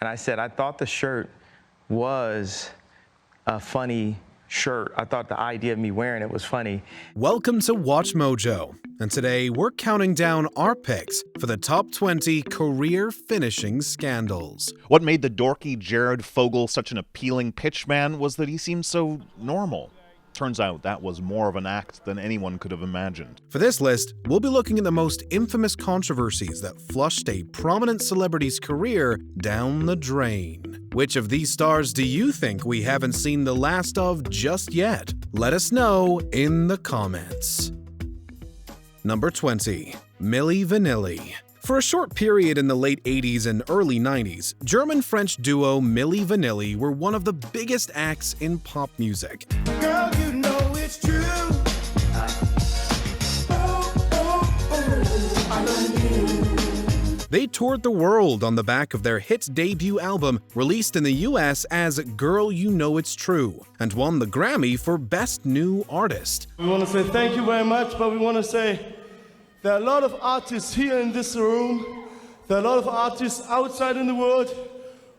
And I said, I thought the shirt was a funny shirt. I thought the idea of me wearing it was funny. Welcome to Watch Mojo, and today we're counting down our picks for the top 20 career finishing scandals. What made the dorky Jared Fogle such an appealing pitchman was that he seemed so normal. Turns out that was more of an act than anyone could have imagined. For this list, we'll be looking at the most infamous controversies that flushed a prominent celebrity's career down the drain. Which of these stars do you think we haven't seen the last of just yet? Let us know in the comments. Number 20. Milli Vanilli. For a short period in the late 80s and early 90s, German-French duo Milli Vanilli were one of the biggest acts in pop music. Girl, you know it's true. I love you. They toured the world on the back of their hit debut album, released in the US as Girl You Know It's True, and won the Grammy for Best New Artist. We want to say thank you very much, but we want to say there are a lot of artists here in this room, there are a lot of artists outside in the world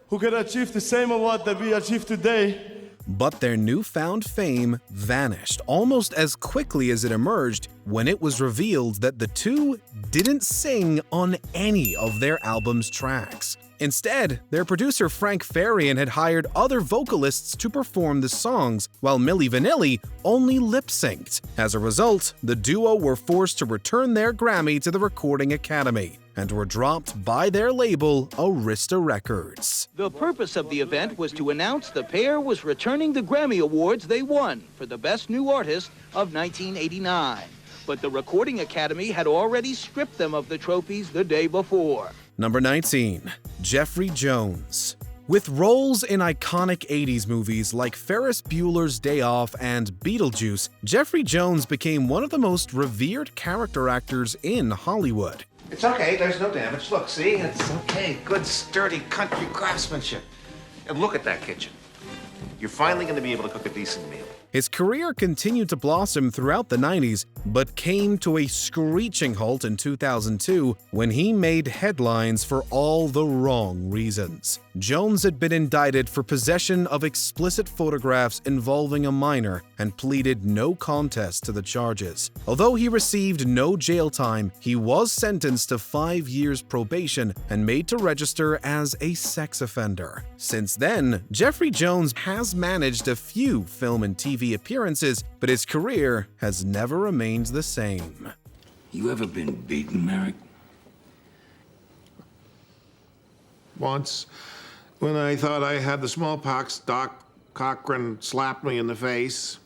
who can achieve the same award that we achieved today. But their newfound fame vanished almost as quickly as it emerged when it was revealed that the two didn't sing on any of their album's tracks. Instead, their producer Frank Farian had hired other vocalists to perform the songs, while Milli Vanilli only lip-synced. As a result, the duo were forced to return their Grammy to the Recording Academy and were dropped by their label, Arista Records. The purpose of the event was to announce the pair was returning the Grammy Awards they won for the Best New Artist of 1989. But the Recording Academy had already stripped them of the trophies the day before. Number 19. Jeffrey Jones. With roles in iconic 80s movies like Ferris Bueller's Day Off and Beetlejuice, Jeffrey Jones became one of the most revered character actors in Hollywood. It's okay, there's no damage. Look, see? It's okay. Good, sturdy country craftsmanship. And look at that kitchen. You're finally going to be able to cook a decent meal. His career continued to blossom throughout the 90s, but came to a screeching halt in 2002 when he made headlines for all the wrong reasons. Jones had been indicted for possession of explicit photographs involving a minor and pleaded no contest to the charges. Although he received no jail time, he was sentenced to 5 years probation and made to register as a sex offender. Since then, Jeffrey Jones has managed a few film and TV appearances, but his career has never remained the same. You ever been beaten, Merrick? Once, when I thought I had the smallpox, Doc Cochran slapped me in the face.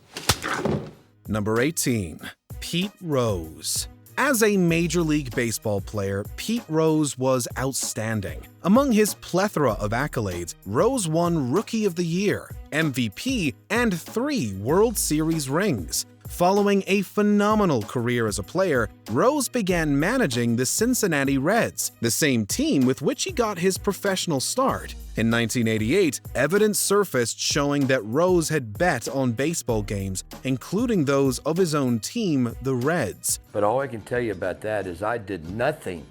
Number 18. Pete Rose. As a Major League Baseball player, Pete Rose was outstanding. Among his plethora of accolades, Rose won Rookie of the Year, MVP, and 3 World Series rings. Following a phenomenal career as a player, Rose began managing the Cincinnati Reds, the same team with which he got his professional start. In 1988, evidence surfaced showing that Rose had bet on baseball games, including those of his own team, the Reds. But all I can tell you about that is I did nothing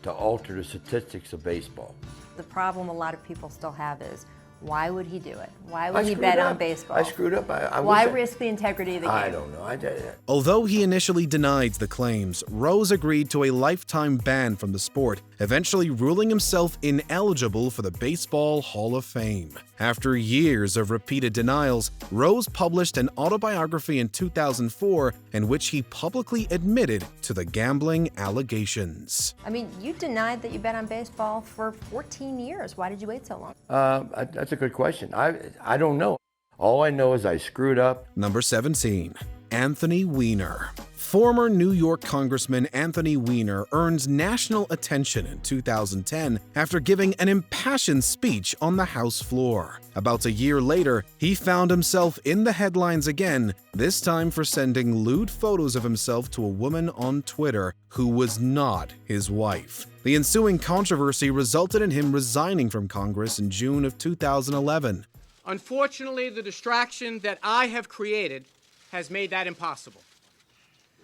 to alter the statistics of baseball. The problem a lot of people still have is, why would he do it? Why would he bet on baseball? I screwed up. Why risk the integrity of the game? I don't know. I did it. Although he initially denied the claims, Rose agreed to a lifetime ban from the sport, eventually ruling himself ineligible for the Baseball Hall of Fame. After years of repeated denials, Rose published an autobiography in 2004 in which he publicly admitted to the gambling allegations. I mean, you denied that you bet on baseball for 14 years. Why did you wait so long? That's a good question. I don't know. All I know is I screwed up. Number 17. Anthony Weiner. Former New York Congressman Anthony Weiner earned national attention in 2010 after giving an impassioned speech on the House floor. About a year later, he found himself in the headlines again, this time for sending lewd photos of himself to a woman on Twitter who was not his wife. The ensuing controversy resulted in him resigning from Congress in June of 2011. Unfortunately, the distraction that I have created has made that impossible.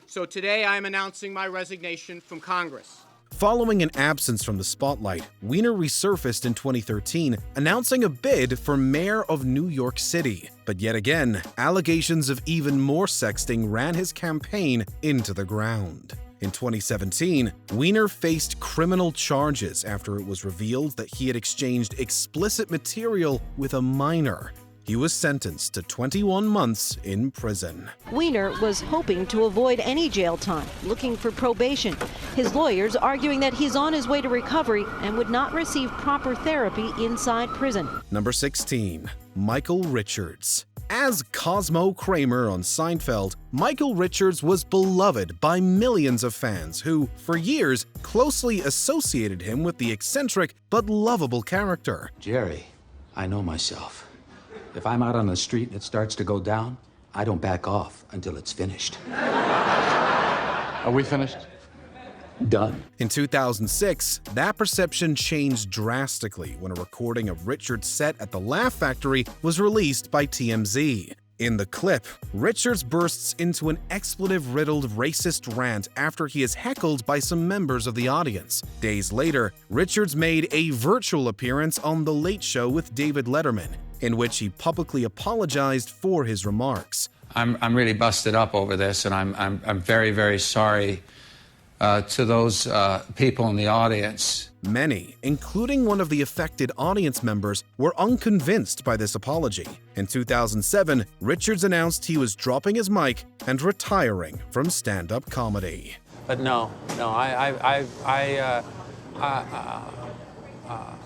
So today I am announcing my resignation from Congress. Following an absence from the spotlight, Weiner resurfaced in 2013, announcing a bid for mayor of New York City. But yet again, allegations of even more sexting ran his campaign into the ground. In 2017, Weiner faced criminal charges after it was revealed that he had exchanged explicit material with a minor. He was sentenced to 21 months in prison. Weiner was hoping to avoid any jail time, looking for probation. His lawyers arguing that he's on his way to recovery and would not receive proper therapy inside prison. Number 16. Michael Richards. As Cosmo Kramer on Seinfeld, Michael Richards was beloved by millions of fans who, for years, closely associated him with the eccentric but lovable character. Jerry, I know myself. If I'm out on the street and it starts to go down, I don't back off until it's finished. Are we finished? Done. In 2006, that perception changed drastically when a recording of Richards' set at the Laugh Factory was released by TMZ. In the clip, Richards bursts into an expletive-riddled racist rant after he is heckled by some members of the audience. Days later, Richards made a virtual appearance on The Late Show with David Letterman, in which he publicly apologized for his remarks. I'm really busted up over this, and I'm very, very sorry to those people in the audience. Many, including one of the affected audience members, were unconvinced by this apology. In 2007, Richards announced he was dropping his mic and retiring from stand-up comedy. But no,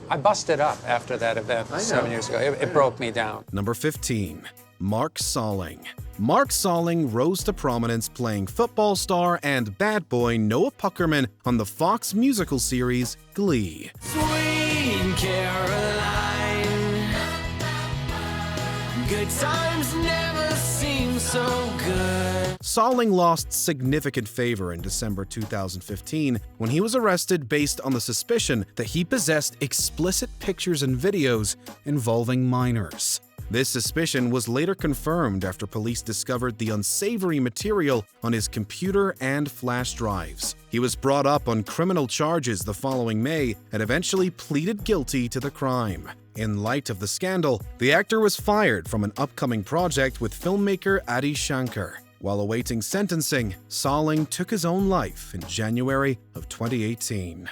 I busted up after that event 7 years ago. It broke me down. Number 15. Mark Salling. Mark Salling rose to prominence playing football star and bad boy Noah Puckerman on the Fox musical series Glee. Sweet Caroline, good times never seem so good. Salling lost significant favor in December 2015 when he was arrested based on the suspicion that he possessed explicit pictures and videos involving minors. This suspicion was later confirmed after police discovered the unsavory material on his computer and flash drives. He was brought up on criminal charges the following May and eventually pleaded guilty to the crime. In light of the scandal, the actor was fired from an upcoming project with filmmaker Adi Shankar. While awaiting sentencing, Salling took his own life in January of 2018.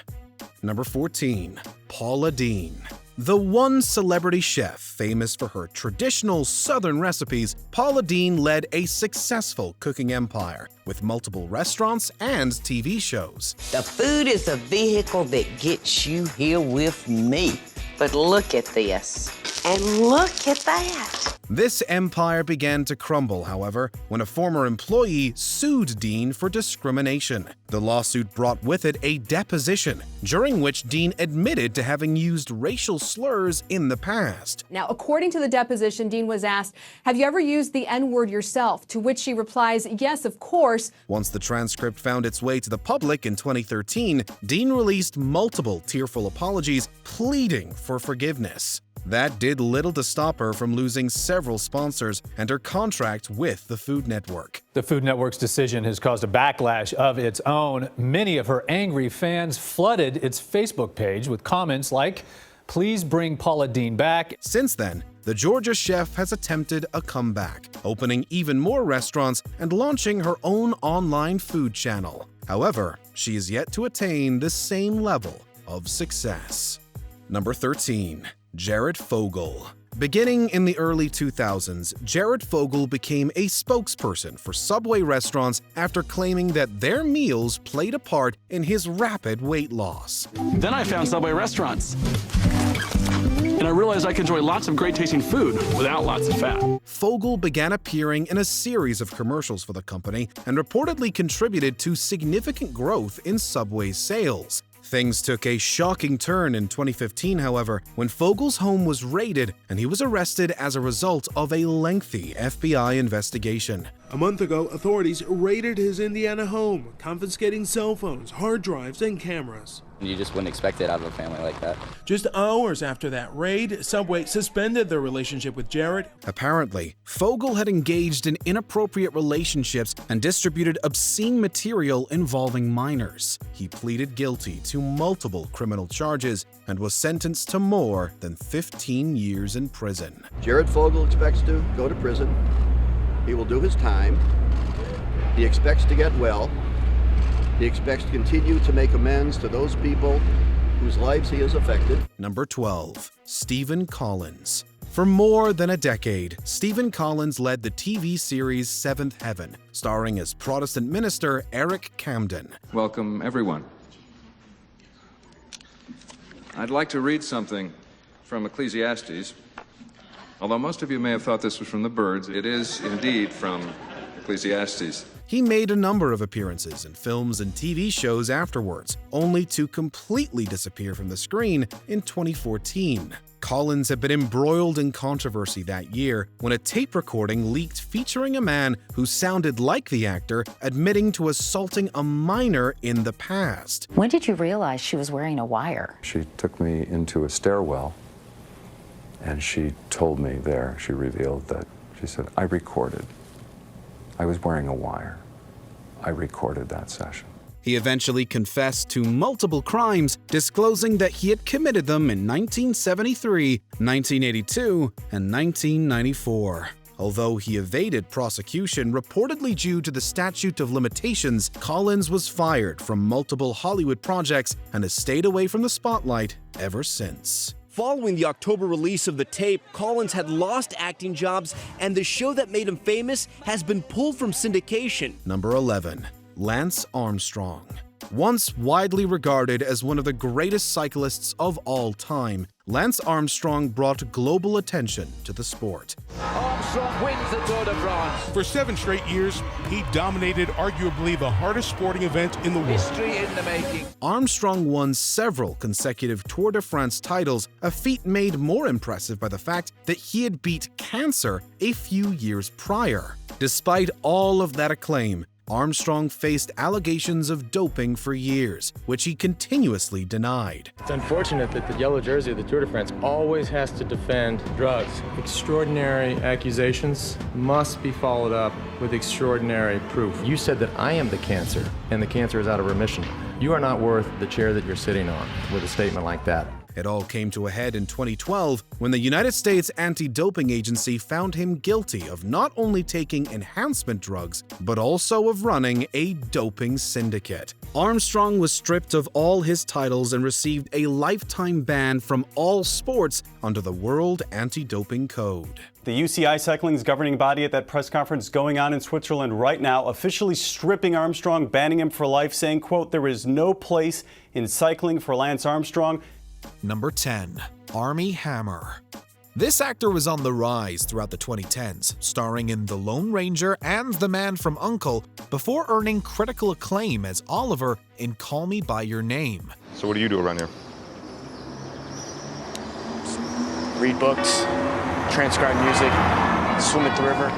Number 14. Paula Deen. The one celebrity chef famous for her traditional Southern recipes, Paula Deen led a successful cooking empire with multiple restaurants and TV shows. The food is the vehicle that gets you here with me. But look at this, and look at that. This empire began to crumble, however, when a former employee sued Deen for discrimination. The lawsuit brought with it a deposition, during which Deen admitted to having used racial slurs in the past. Now, according to the deposition, Deen was asked, "Have you ever used the N-word yourself?" To which she replies, "Yes, of course." Once the transcript found its way to the public in 2013, Deen released multiple tearful apologies, pleading for forgiveness. That did little to stop her from losing several sponsors and her contract with the Food Network. The Food Network's decision has caused a backlash of its own. Many of her angry fans flooded its Facebook page with comments like, "Please bring Paula Deen back." Since then, the Georgia chef has attempted a comeback, opening even more restaurants and launching her own online food channel. However, she is yet to attain the same level of success. Number 13. Jared Fogle. Beginning in the early 2000s, Jared Fogle became a spokesperson for Subway restaurants after claiming that their meals played a part in his rapid weight loss. Then I found Subway restaurants, and I realized I could enjoy lots of great tasting food without lots of fat. Fogle began appearing in a series of commercials for the company and reportedly contributed to significant growth in Subway's sales. Things took a shocking turn in 2015, however, when Fogle's home was raided and he was arrested as a result of a lengthy FBI investigation. A month ago, authorities raided his Indiana home, confiscating cell phones, hard drives, and cameras. You just wouldn't expect it out of a family like that. Just hours after that raid, Subway suspended their relationship with Jared. Apparently, Fogle had engaged in inappropriate relationships and distributed obscene material involving minors. He pleaded guilty to multiple criminal charges and was sentenced to more than 15 years in prison. Jared Fogle expects to go to prison. He will do his time. He expects to get well. He expects to continue to make amends to those people whose lives he has affected. Number 12. Stephen Collins. For more than a decade, Stephen Collins led the TV series Seventh Heaven, starring as Protestant minister Eric Camden. Welcome, everyone. I'd like to read something from Ecclesiastes. Although most of you may have thought this was from the birds, it is indeed from Ecclesiastes. He made a number of appearances in films and TV shows afterwards, only to completely disappear from the screen in 2014. Collins had been embroiled in controversy that year when a tape recording leaked featuring a man who sounded like the actor admitting to assaulting a minor in the past. When did you realize she was wearing a wire? She took me into a stairwell and she told me there, she revealed that, she said, I recorded. I was wearing a wire. I recorded that session. He eventually confessed to multiple crimes, disclosing that he had committed them in 1973, 1982, and 1994. Although he evaded prosecution reportedly due to the statute of limitations, Collins was fired from multiple Hollywood projects and has stayed away from the spotlight ever since. Following the October release of the tape, Collins had lost acting jobs, and the show that made him famous has been pulled from syndication. Number 11. Lance Armstrong. Once widely regarded as one of the greatest cyclists of all time, Lance Armstrong brought global attention to the sport. Armstrong wins the Tour de France. For 7 straight years, he dominated arguably the hardest sporting event in the world. History in the making. Armstrong won several consecutive Tour de France titles, a feat made more impressive by the fact that he had beat cancer a few years prior. Despite all of that acclaim, Armstrong faced allegations of doping for years, which he continuously denied. It's unfortunate that the yellow jersey of the Tour de France always has to defend drugs. Extraordinary accusations must be followed up with extraordinary proof. You said that I am the cancer, and the cancer is out of remission. You are not worth the chair that you're sitting on with a statement like that. It all came to a head in 2012 when the United States Anti-Doping Agency found him guilty of not only taking enhancement drugs, but also of running a doping syndicate. Armstrong was stripped of all his titles and received a lifetime ban from all sports under the World Anti-Doping Code. The UCI Cycling's governing body at that press conference going on in Switzerland right now, officially stripping Armstrong, banning him for life, saying, quote, there is no place in cycling for Lance Armstrong. Number 10. Armie Hammer. This actor was on the rise throughout the 2010s, starring in The Lone Ranger and The Man from U.N.C.L.E., before earning critical acclaim as Oliver in Call Me By Your Name. So what do you do around here? Read books, transcribe music, swim at the river,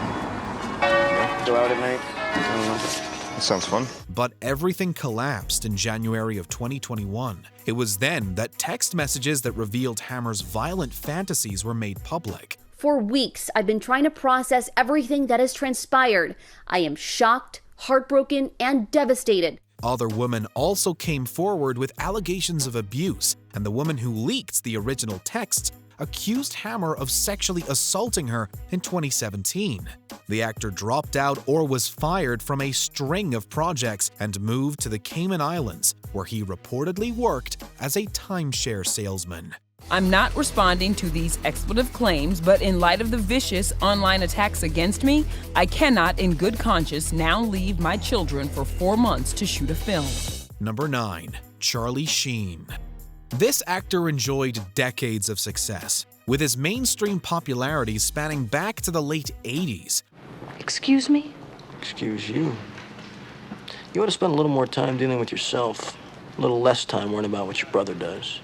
go out at night. I don't know. That sounds fun. But everything collapsed in January of 2021. It was then that text messages that revealed Hammer's violent fantasies were made public. For weeks, I've been trying to process everything that has transpired. I am shocked, heartbroken, and devastated. Other women also came forward with allegations of abuse, and the woman who leaked the original texts accused Hammer of sexually assaulting her in 2017. The actor dropped out or was fired from a string of projects and moved to the Cayman Islands, where he reportedly worked as a timeshare salesman. I'm not responding to these expletive claims, but in light of the vicious online attacks against me, I cannot in good conscience now leave my children for 4 months to shoot a film. Number 9. Charlie Sheen. This actor enjoyed decades of success, with his mainstream popularity spanning back to the late 80s. Excuse me? Excuse you. You ought to spend a little more time dealing with yourself, a little less time worrying about what your brother does.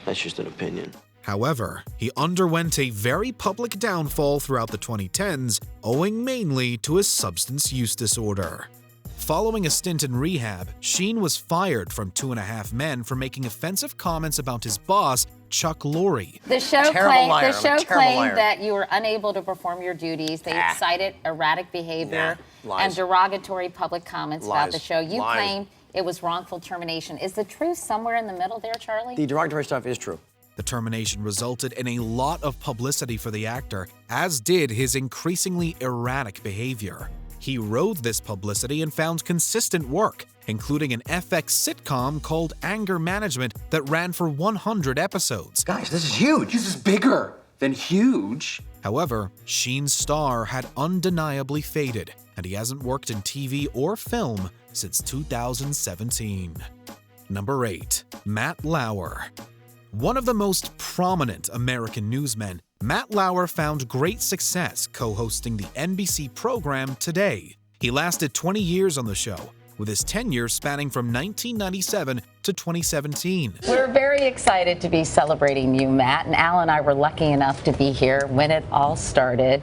That's just an opinion. However, he underwent a very public downfall throughout the 2010s, owing mainly to his substance use disorder. Following a stint in rehab, Sheen was fired from 2.5 Men for making offensive comments about his boss, Chuck Lorre. The show claimed that you were unable to perform your duties. They cited erratic behavior and derogatory public comments about the show. You claimed it was wrongful termination. Is the truth somewhere in the middle there, Charlie? The derogatory stuff is true. The termination resulted in a lot of publicity for the actor, as did his increasingly erratic behavior. He rode this publicity and found consistent work, including an FX sitcom called Anger Management that ran for 100 episodes. Guys, this is huge. This is bigger than huge. However, Sheen's star had undeniably faded, and he hasn't worked in TV or film since 2017. Number 8. Matt Lauer. One of the most prominent American newsmen, Matt Lauer found great success co-hosting the NBC program Today. He lasted 20 years on the show, with his tenure spanning from 1997 to 2017. We're very excited to be celebrating you, Matt, and Al and I were lucky enough to be here when it all started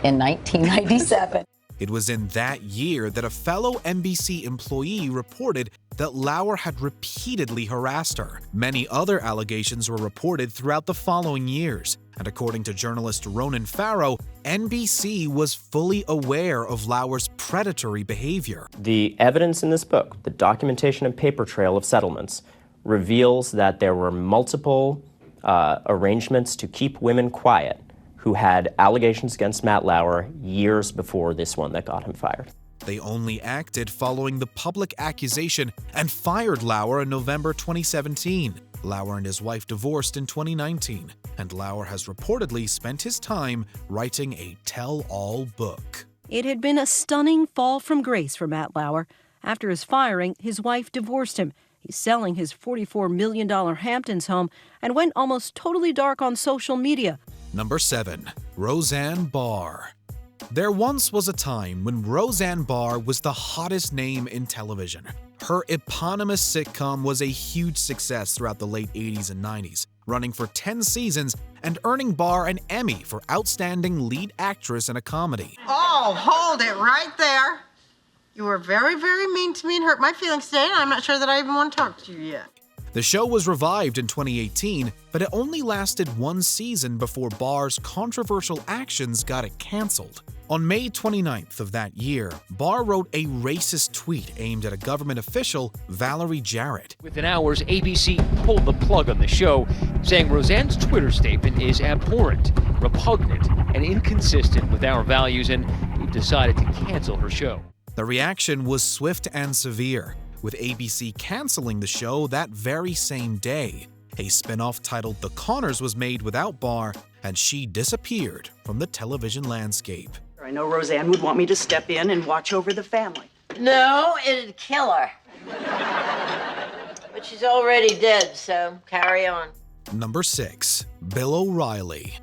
in 1997. It was in that year that a fellow NBC employee reported that Lauer had repeatedly harassed her. Many other allegations were reported throughout the following years, and according to journalist Ronan Farrow, NBC was fully aware of Lauer's predatory behavior. The evidence in this book, the documentation and paper trail of settlements, reveals that there were multiple arrangements to keep women quiet who had allegations against Matt Lauer years before this one that got him fired. They only acted following the public accusation and fired Lauer in November 2017. Lauer and his wife divorced in 2019, and Lauer has reportedly spent his time writing a tell-all book. It had been a stunning fall from grace for Matt Lauer. After his firing, his wife divorced him. He's selling his $44 million Hamptons home and went almost totally dark on social media. Number 7. Roseanne Barr. There once was a time when Roseanne Barr was the hottest name in television. Her eponymous sitcom was a huge success throughout the late 80s and 90s, running for 10 seasons and earning Barr an Emmy for Outstanding Lead Actress in a Comedy. Oh, hold it right there. You were very, very mean to me and hurt my feelings today, and I'm not sure that I even want to talk to you yet. The show was revived in 2018, but it only lasted one season before Barr's controversial actions got it canceled. On May 29th of that year, Barr wrote a racist tweet aimed at a government official, Valerie Jarrett. Within hours, ABC pulled the plug on the show, saying Roseanne's Twitter statement is abhorrent, repugnant, and inconsistent with our values, and we've decided to cancel her show. The reaction was swift and severe, with ABC canceling the show that very same day. A spin-off titled The Connors was made without Barr, and she disappeared from the television landscape. I know Roseanne would want me to step in and watch over the family. No, it'd kill her. But she's already dead, so carry on. Number 6. Bill O'Reilly.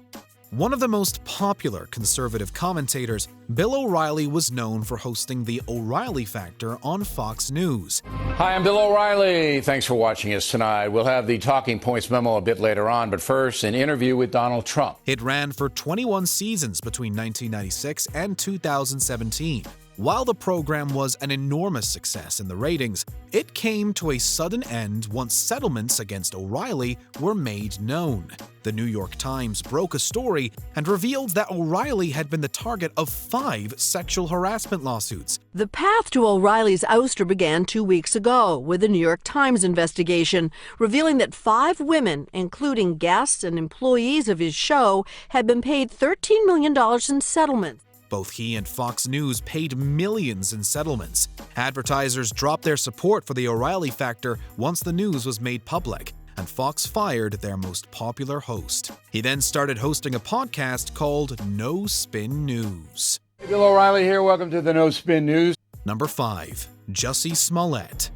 One of the most popular conservative commentators, Bill O'Reilly was known for hosting The O'Reilly Factor on Fox News. Hi, I'm Bill O'Reilly. Thanks for watching us tonight. We'll have the Talking Points memo a bit later on, but first, an interview with Donald Trump. It ran for 21 seasons between 1996 and 2017. While the program was an enormous success in the ratings, it came to a sudden end once settlements against O'Reilly were made known. The New York Times broke a story and revealed that O'Reilly had been the target of 5 sexual harassment lawsuits. The path to O'Reilly's ouster began 2 weeks ago with a New York Times investigation, revealing that 5 women, including guests and employees of his show, had been paid $13 million in settlements. Both he and Fox News paid millions in settlements. Advertisers dropped their support for the O'Reilly Factor once the news was made public, and Fox fired their most popular host. He then started hosting a podcast called No Spin News. Hey, Bill O'Reilly here. Welcome to the No Spin News. Number 5. Jussie Smollett.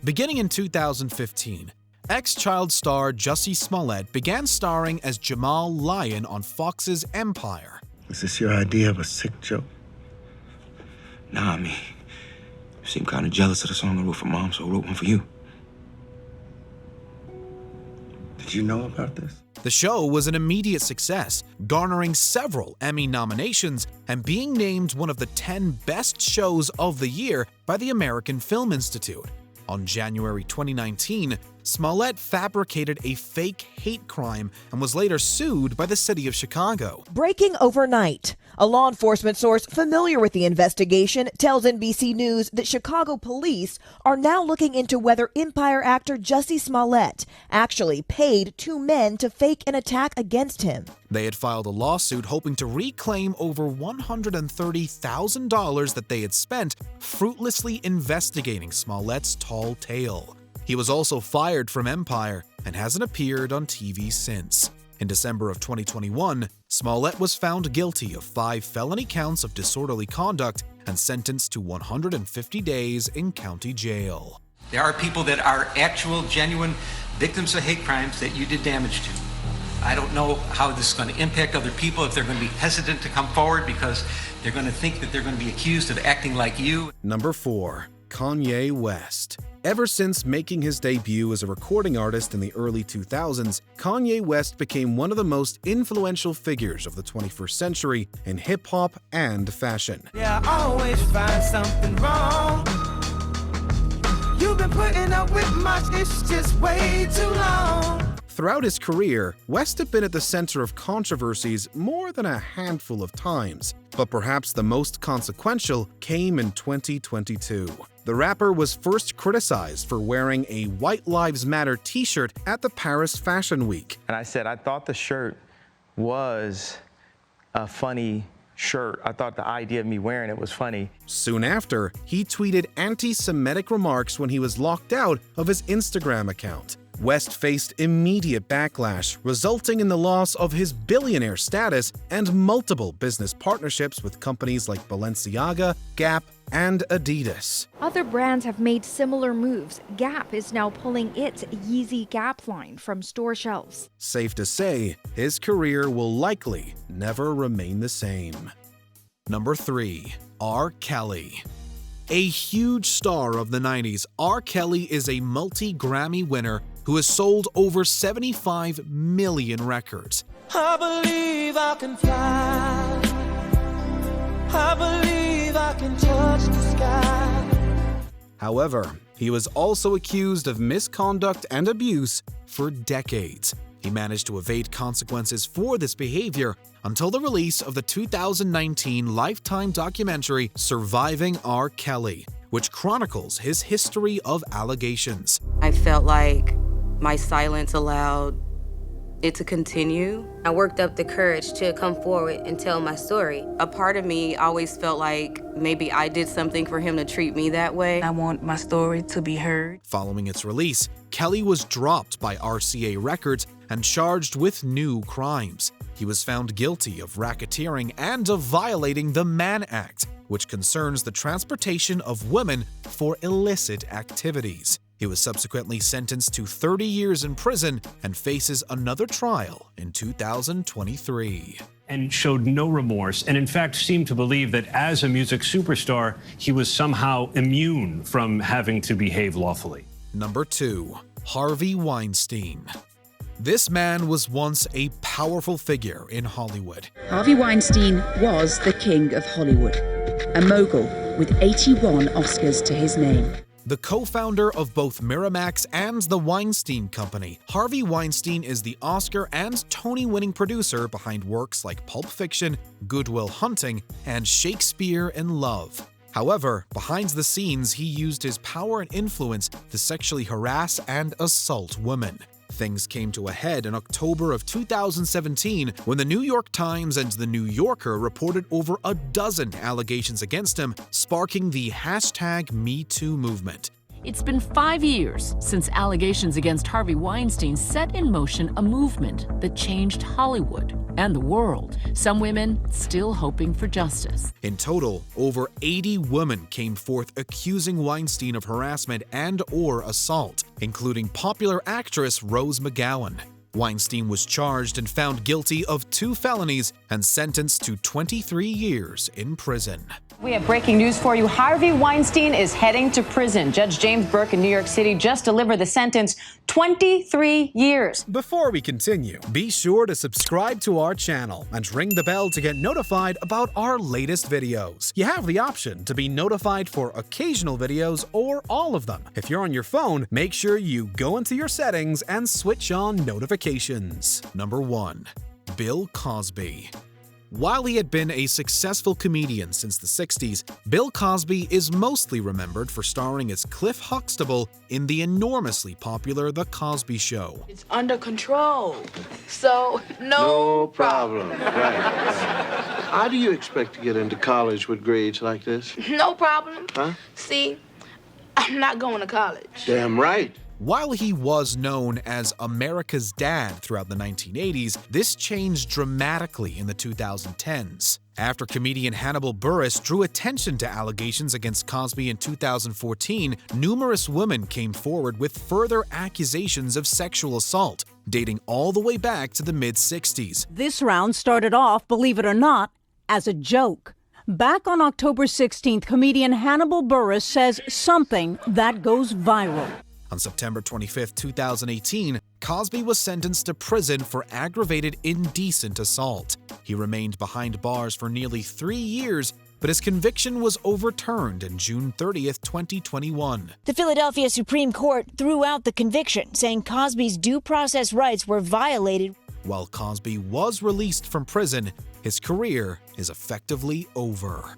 Beginning in 2015, ex-child star Jussie Smollett began starring as Jamal Lyon on Fox's Empire. Is this your idea of a sick joke? Nah, I mean, you seem kind of jealous of the song I wrote for Mom, so I wrote one for you. Did you know about this? The show was an immediate success, garnering several Emmy nominations and being named one of the 10 best shows of the year by the American Film Institute. On January 2019, Smollett fabricated a fake hate crime and was later sued by the city of Chicago. Breaking overnight. A law enforcement source familiar with the investigation tells NBC News that Chicago police are now looking into whether Empire actor Jussie Smollett actually paid 2 men to fake an attack against him. They had filed a lawsuit hoping to reclaim over $130,000 that they had spent fruitlessly investigating Smollett's tall tale. He was also fired from Empire and hasn't appeared on TV since. In December of 2021, Smollett was found guilty of 5 felony counts of disorderly conduct and sentenced to 150 days in county jail. There are people that are actual, genuine victims of hate crimes that you did damage to. I don't know how this is going to impact other people, if they're going to be hesitant to come forward because they're going to think that they're going to be accused of acting like you. Number 4. Kanye West. Ever since making his debut as a recording artist in the early 2000s, Kanye West became one of the most influential figures of the 21st century in hip-hop and fashion. Yeah, I always find something wrong. You've been putting up with much, it's just way too long. Throughout his career, West had been at the center of controversies more than a handful of times, but perhaps the most consequential came in 2022. The rapper was first criticized for wearing a White Lives Matter t-shirt at the Paris Fashion Week. And I said, I thought the shirt was a funny shirt. I thought the idea of me wearing it was funny. Soon after, he tweeted anti-Semitic remarks when he was locked out of his Instagram account. West faced immediate backlash, resulting in the loss of his billionaire status and multiple business partnerships with companies like Balenciaga, Gap, and Adidas. Other brands have made similar moves. Gap is now pulling its Yeezy Gap line from store shelves. Safe to say, his career will likely never remain the same. Number 3. R. Kelly. A huge star of the 90s, R. Kelly is a multi-Grammy winner who has sold over 75 million records. I believe I can fly. I believe I can touch the sky. However, he was also accused of misconduct and abuse for decades. He managed to evade consequences for this behavior until the release of the 2019 Lifetime documentary Surviving R. Kelly, which chronicles his history of allegations. I felt like my silence allowed it to continue. I worked up the courage to come forward and tell my story. A part of me always felt like maybe I did something for him to treat me that way. I want my story to be heard. Following its release, Kelly was dropped by RCA Records and charged with new crimes. He was found guilty of racketeering and of violating the Mann Act, which concerns the transportation of women for illicit activities. He was subsequently sentenced to 30 years in prison and faces another trial in 2023. And showed no remorse, and in fact seemed to believe that as a music superstar, he was somehow immune from having to behave lawfully. Number 2. Harvey Weinstein. This man was once a powerful figure in Hollywood. Harvey Weinstein was the king of Hollywood, a mogul with 81 Oscars to his name. The co-founder of both Miramax and the Weinstein Company, Harvey Weinstein is the Oscar and Tony-winning producer behind works like Pulp Fiction, Good Will Hunting, and Shakespeare in Love. However, behind the scenes, he used his power and influence to sexually harass and assault women. Things came to a head in October of 2017 when the New York Times and the New Yorker reported over a dozen allegations against him, sparking the #MeToo movement. It's been 5 years since allegations against Harvey Weinstein set in motion a movement that changed Hollywood and the world. Some women still hoping for justice. In total, over 80 women came forth accusing Weinstein of harassment and/or assault, including popular actress Rose McGowan. Weinstein was charged and found guilty of 2 felonies and sentenced to 23 years in prison. We have breaking news for you. Harvey Weinstein is heading to prison. Judge James Burke in New York City just delivered the sentence, 23 years. Before we continue, be sure to subscribe to our channel and ring the bell to get notified about our latest videos. You have the option to be notified for occasional videos or all of them. If you're on your phone, make sure you go into your settings and switch on notifications. Number 1. Bill Cosby. While he had been a successful comedian since the 60s, Bill Cosby is mostly remembered for starring as Cliff Huxtable in the enormously popular The Cosby Show. It's under control, so no problem. Right. How do you expect to get into college with grades like this? No problem. Huh? See, I'm not going to college. Damn right. While he was known as America's Dad throughout the 1980s, this changed dramatically in the 2010s. After comedian Hannibal Buress drew attention to allegations against Cosby in 2014, numerous women came forward with further accusations of sexual assault, dating all the way back to the mid-60s. This round started off, believe it or not, as a joke. Back on October 16th, comedian Hannibal Buress says something that goes viral. On September 25, 2018, Cosby was sentenced to prison for aggravated indecent assault. He remained behind bars for nearly 3 years, but his conviction was overturned in June 30th, 2021. The Philadelphia Supreme Court threw out the conviction, saying Cosby's due process rights were violated. While Cosby was released from prison, his career is effectively over.